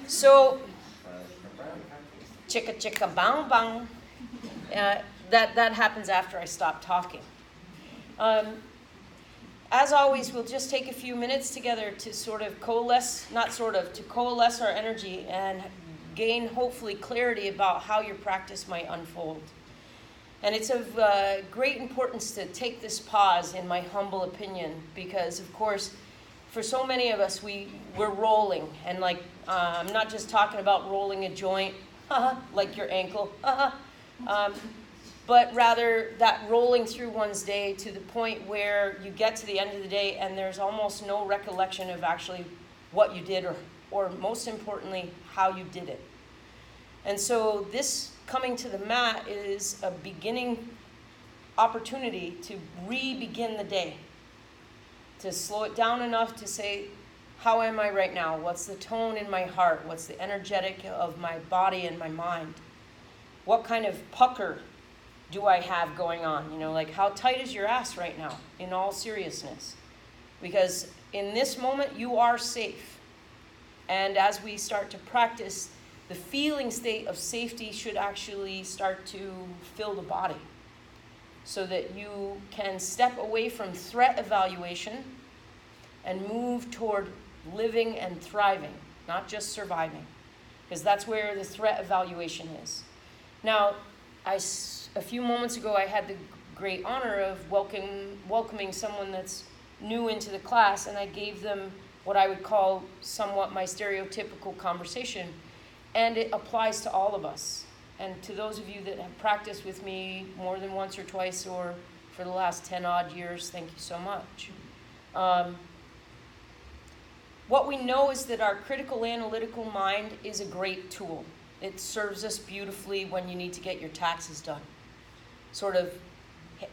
So, chicka chicka bang bang. That happens after I stop talking. As always, we'll just take a few minutes together to sort of to coalesce our energy and gain hopefully clarity about how your practice might unfold. And it's of great importance to take this pause, in my humble opinion, because of course, for so many of us, we're rolling, and I'm not just talking about rolling a joint, like your ankle, but rather that rolling through one's day to the point where you get to the end of the day and there's almost no recollection of actually what you did or most importantly, how you did it. And so this coming to the mat is a beginning opportunity to re-begin the day, to slow it down enough to say, how am I right now? What's the tone in my heart? What's the energetic of my body and my mind? What kind of pucker do I have going on? How tight is your ass right now, in all seriousness? Because in this moment, you are safe. And as we start to practice, the feeling state of safety should actually start to fill the body so that you can step away from threat evaluation and move toward living and thriving, not just surviving, because that's where the threat evaluation is. Now, a few moments ago, I had the great honor of welcoming someone that's new into the class, and I gave them what I would call somewhat my stereotypical conversation, and it applies to all of us. And to those of you that have practiced with me more than once or twice or for the last 10 odd years, thank you so much. What we know is that our critical analytical mind is a great tool. It serves us beautifully when you need to get your taxes done.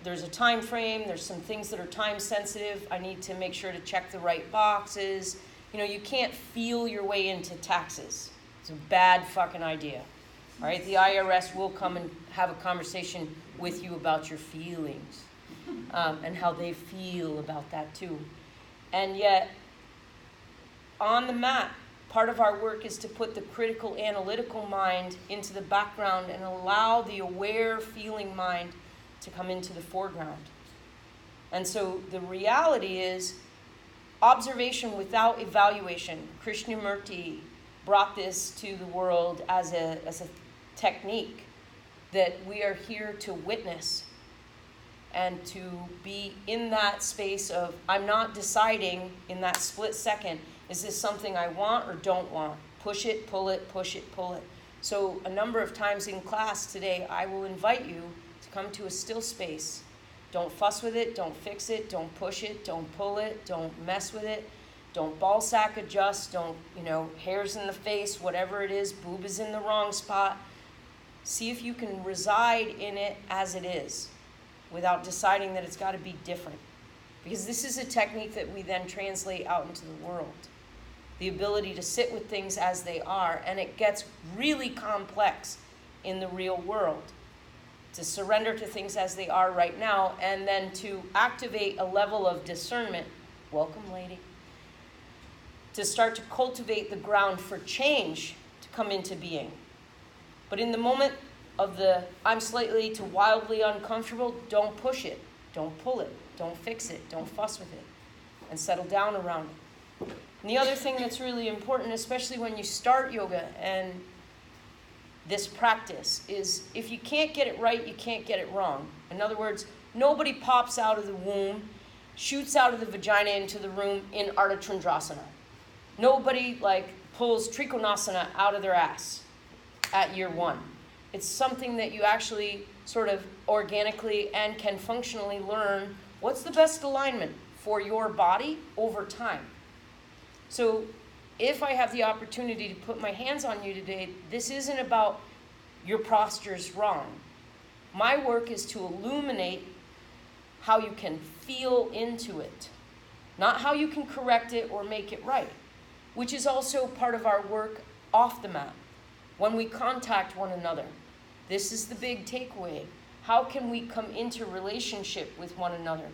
There's a time frame, there's some things that are time sensitive, I need to make sure to check the right boxes. You can't feel your way into taxes. It's a bad fucking idea. All right, the IRS will come and have a conversation with you about your feelings and how they feel about that too. And yet, on the mat, part of our work is to put the critical analytical mind into the background and allow the aware feeling mind to come into the foreground. And so the reality is observation without evaluation. Krishnamurti brought this to the world as a technique that we are here to witness and to be in that space of, I'm not deciding in that split second, is this something I want or don't want? Push it, pull it, push it, pull it. So a number of times in class today, I will invite you to come to a still space. Don't fuss with it, don't fix it, don't push it, don't pull it, don't mess with it. Don't ball sack adjust, don't, hairs in the face, whatever it is, boob is in the wrong spot. See if you can reside in it as it is without deciding that it's got to be different. Because this is a technique that we then translate out into the world. The ability to sit with things as they are, and it gets really complex in the real world. To surrender to things as they are right now, and then to activate a level of discernment. Welcome, lady. To start to cultivate the ground for change to come into being. But in the moment of I'm slightly to wildly uncomfortable, don't push it, don't pull it, don't fix it, don't fuss with it, and settle down around it. And the other thing that's really important, especially when you start yoga and this practice, is if you can't get it right, you can't get it wrong. In other words, nobody pops out of the womb, shoots out of the vagina into the room in Ardha Chandrasana. Nobody pulls Trikonasana out of their ass at year one. It's something that you actually sort of organically and can functionally learn what's the best alignment for your body over time. So if I have the opportunity to put my hands on you today, this isn't about your posture's wrong. My work is to illuminate how you can feel into it, not how you can correct it or make it right, which is also part of our work off the mat, when we contact one another. This is the big takeaway. How can we come into relationship with one another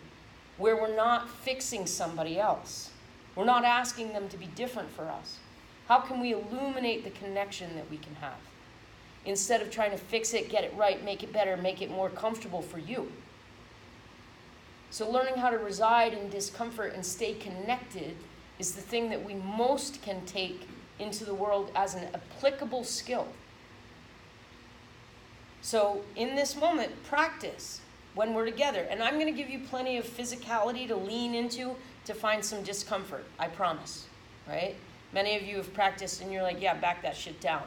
where we're not fixing somebody else? We're not asking them to be different for us. How can we illuminate the connection that we can have? Instead of trying to fix it, get it right, make it better, make it more comfortable for you. So learning how to reside in discomfort and stay connected is the thing that we most can take into the world as an applicable skill. So in this moment, practice when we're together. And I'm going to give you plenty of physicality to lean into to find some discomfort, I promise, right? Many of you have practiced and you're like, yeah, back that shit down.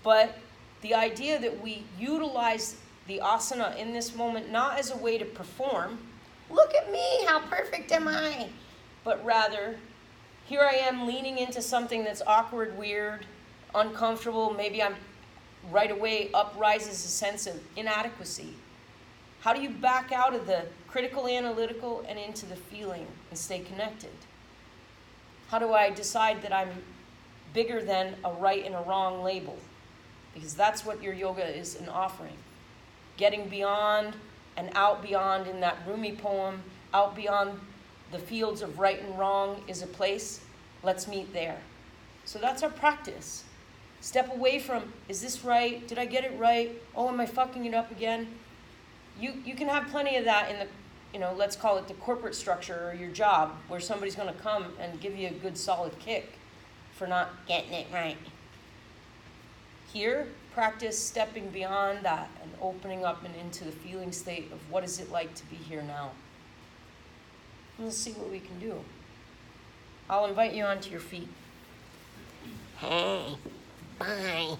But the idea that we utilize the asana in this moment not as a way to perform, look at me, how perfect am I? But rather, here I am leaning into something that's awkward, weird, uncomfortable. Maybe I'm right away uprises a sense of inadequacy. How do you back out of the critical analytical and into the feeling and stay connected? How do I decide that I'm bigger than a right and a wrong label? Because that's what your yoga is an offering. Getting beyond and out beyond in that Rumi poem, out beyond the fields of right and wrong is a place. Let's meet there. So that's our practice. Step away from, is this right? Did I get it right? Oh, am I fucking it up again? You can have plenty of that in the, let's call it the corporate structure or your job, where somebody's going to come and give you a good solid kick for not getting it right. Here, practice stepping beyond that and opening up and into the feeling state of what is it like to be here now. And let's see what we can do. I'll invite you onto your feet. Hey, bye.